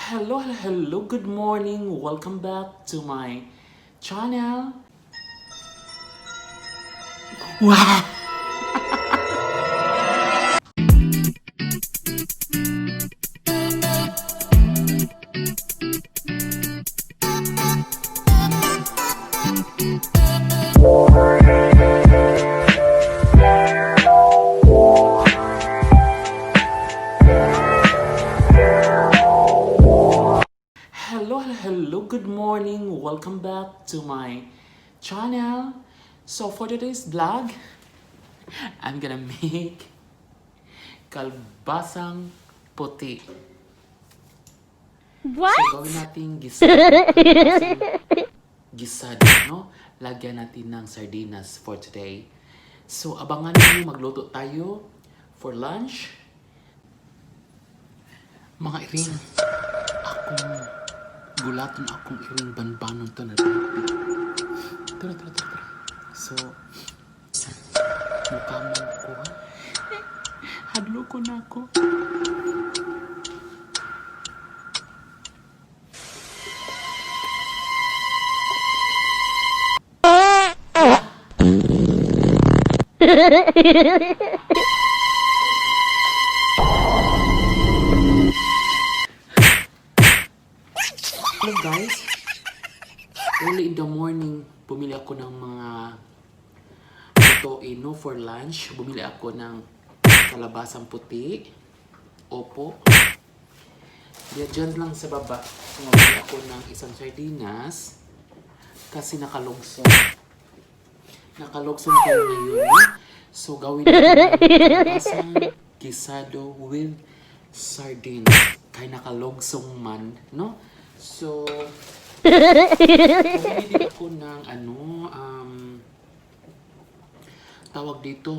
Hello, good morning. Welcome back to my channel. Wow! Hello, good morning. Welcome back to my channel. So for today's vlog, I'm gonna make kalbasang puti. What? So gawin natin kalbasang gisado, no? Lagyan natin ng sardinas for today. So abangan niyo, magluto tayo for lunch. Mga iring, gulaton akong iring banbanon to na tara. So, mukamang ko ha. Hadlo ko na ako. Hello guys, early in the morning, bumili ako ng mga lutuin, no, for lunch. Bumili ako ng kalabasang puti, opo. Diyan lang sa baba, bumili ako ng isang sardinas kasi nakalugsong. Nakalugsong tayo ngayon, no? So gawin natin ng kalabasang gisado with sardines. Kaya nakalugsong man, no? So, bumili din ako ng tawag dito,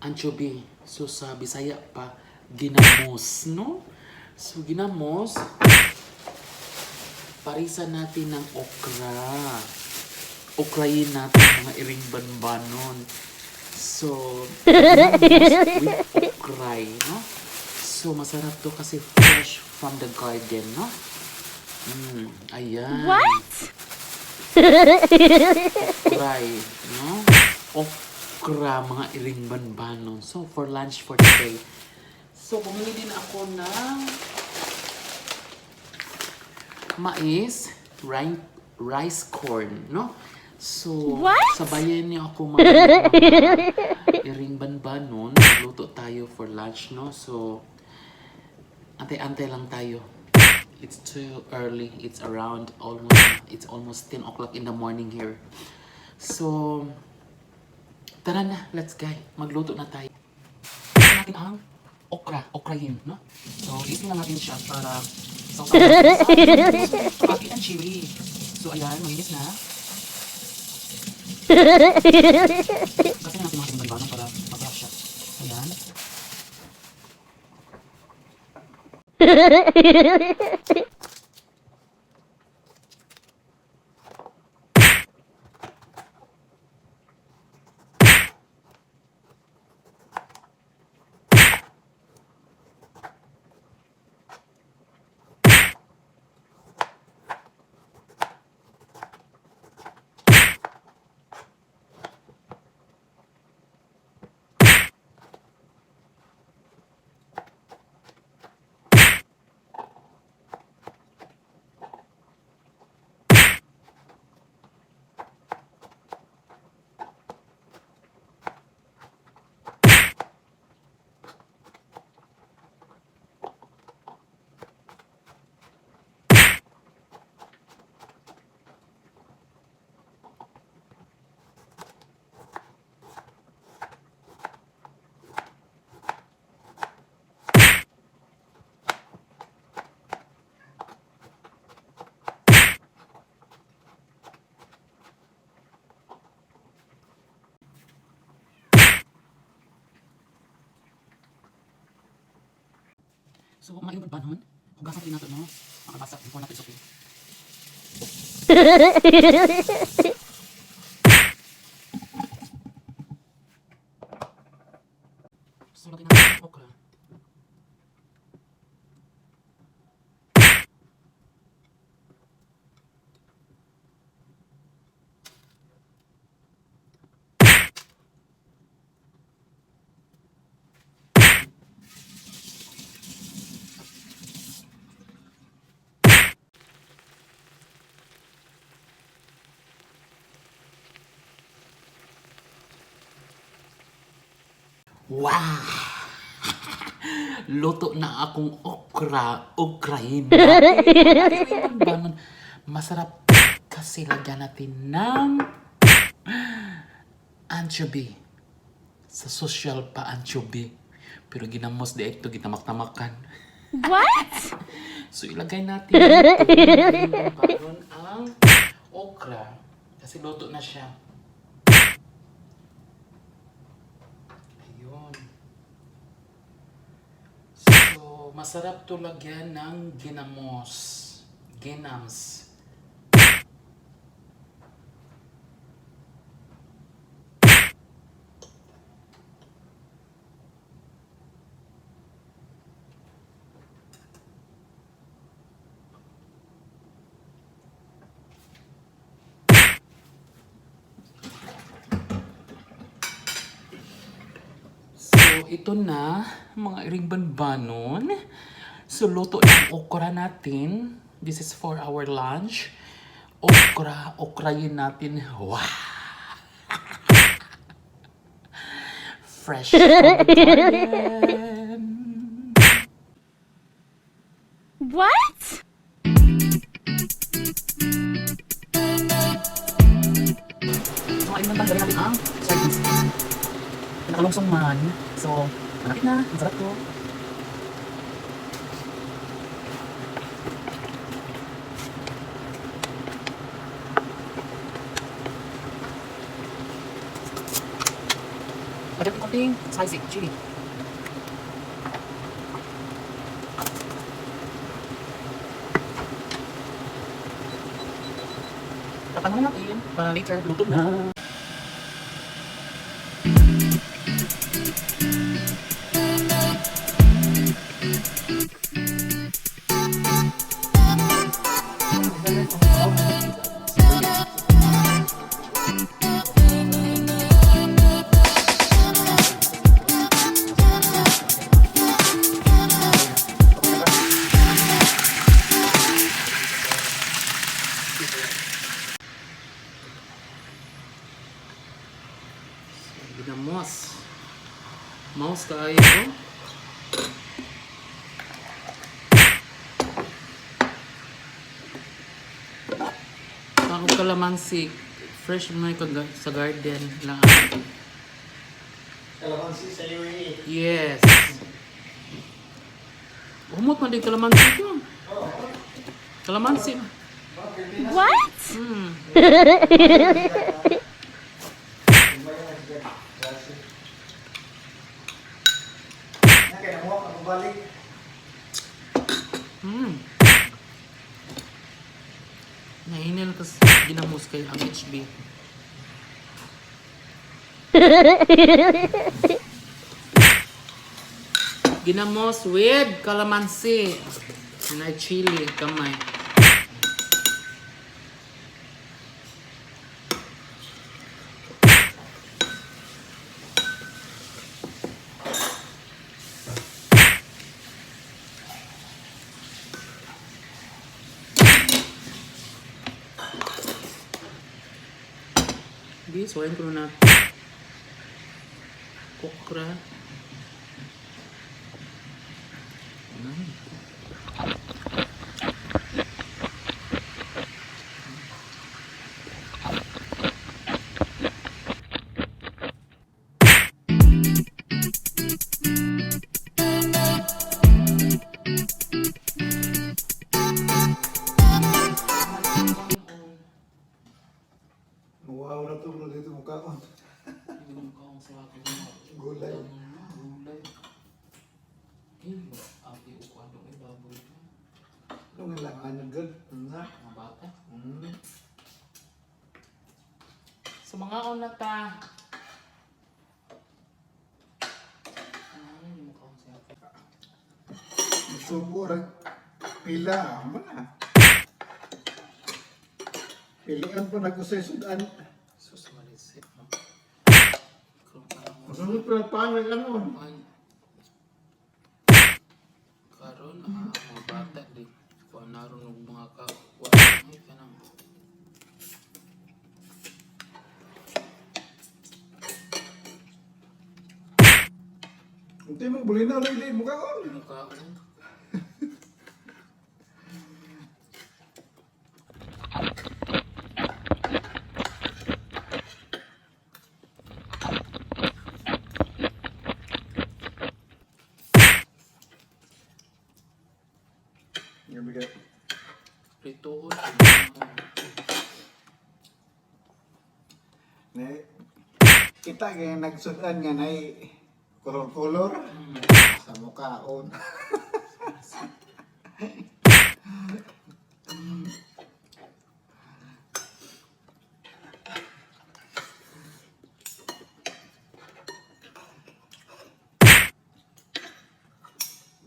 anchovy. So, sa Bisaya pa, ginamos, no? So, ginamos, parisan natin ng okra. Okrayin natin mga iring banbanon. So, ginamos with okray, no? So, masarap to kasi fresh from the garden, no? Ayan. What? Okray, no? Okra, mga iring banbanon. So, for lunch for today. So, bumili din ako ng mais, rice corn, no? So, What? sabayan niyo ako mga iring banbanon. Luto tayo for lunch, no? So, antay-antay lang tayo. It's too early. It's almost 10 o'clock in the morning here. So, tara na, let's go. Magluto na tayo. Ito natin ang okrayin, no? So, isin na natin siya para sausawan sa atin ang chili. So, ayan, malinis na. Kasi natin mga banbanon para masarap siya. Ayan. So, mga yung banbanon, hugasan din natin, no? Makabasag before natin sukin. So, lagyan natin ang okra. Wow! Luto na akong okra. Okrahin natin. Banon. Masarap kasi lagyan natin ng anchovy. Sa social pa anchovy. Pero ginamos di ito gitamak-tamakan. What? So ilagay natin dito. Baron ang okra. Kasi luto na siya. Ayun. So, masarap to lagyan ng ginamos. Ginams. So, ito na, mga iring banbanon. So, luto yung okra natin. This is for our lunch. Okrayin natin. Wow! Fresh from the garden. What? So, ayun lang tanggalin natin ang sardines. Nakalungsong man. So, malapit na. Masarap to. Lagyan ko konting spicy chili. Tatangan natin para later luto na. Ginamos. Mouse kayo. Ako kalamansi. Fresh mo sa garden lang. Kalamansi sa iyo eh. Yes. Humot man din kalamansi ko. Kalamansi. What? Nakuha ka balik. Nahinil tas ginamos kay ang HB. Ginamos with kalamansi. Na chili kamay. Suwain ko na okra. Wow na to bro dito mukha ko. Yung kaong sa akin. Gulay. Gulay. Ate uko ano may baboy. Nung ilangan yung good. Na. Mga bata. So mga una ta. Yung kaong sa akin. Subo rin. Pila. Amo na. Pilihan pa na ko sa sudan. Susmalisip. Masunod pa paano yung ano. Karon mga bata di ko naroon ng mga kawa ay kanang Di mo buli na lili mo kaon. Mukha ko. Gabi ka. Prito ko. Ne, kita kaya nagsudan nga na kolor-kolor sa mukhaon.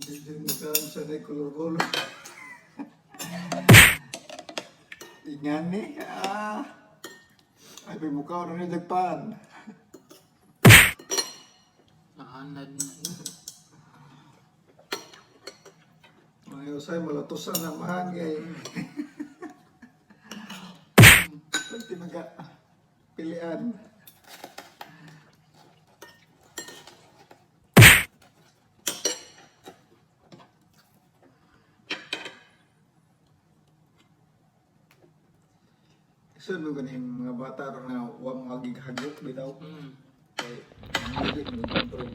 Hindi mo saan sa na kolor-kolor. Tingnan ni, ay may mukha na ni Jagpan. Naanad na. Mga usay, malatusan naman kay. Pwede pilian. So, mo ganing mga bata ron na huwag magighagot bitaw. Kay, hindi mo control.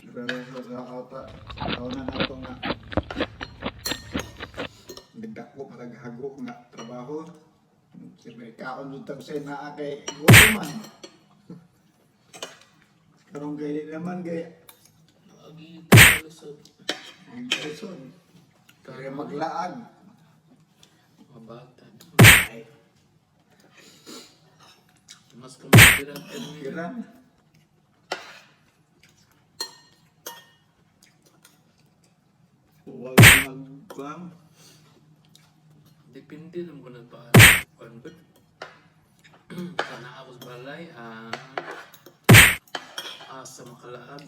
Pero sa ata, taonan na ito nga. Nagdako mataghago nga trabaho. Siyempre, kaon yung tagsay na kay gusto man. Karong gaya naman gaya. Agi, kalusod. Nagkason. Kaya maglaag. Mabatan. Ay, Mas kumakiran ka nila. kiran. Huwag magpang. Depende lang kung nagpa convert. Sana ako sa balay, sa makalaag.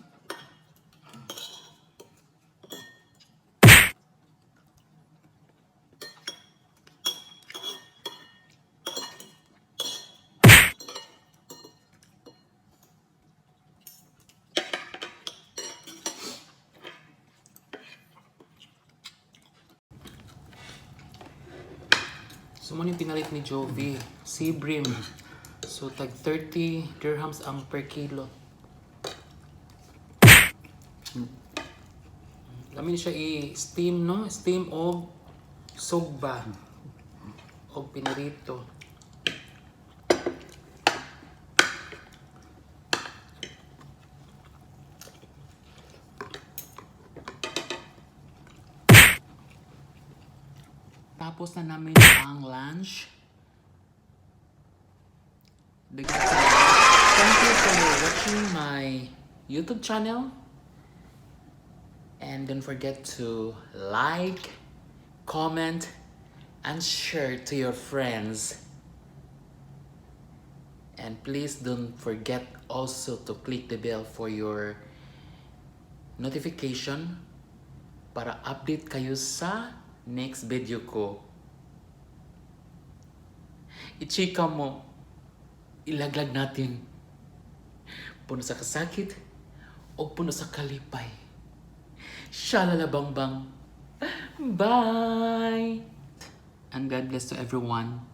So, muna yung pinalit ni Jovi. Sea Brim. So, tag 30 dirhams ang per kilo. Lamin siya i-steam, no? Steam o sugba. O pinirito. Tapos na namin ang lunch. Thank you for watching my YouTube channel. And don't forget to like, comment, and share to your friends. And please don't forget also to click the bell for your notification para update kayo sa next video ko. I-chika mo. Ilaglag natin. Puno sa kasakit o puno sa kalipay. Shalala bang bang. Bye! And God bless to everyone.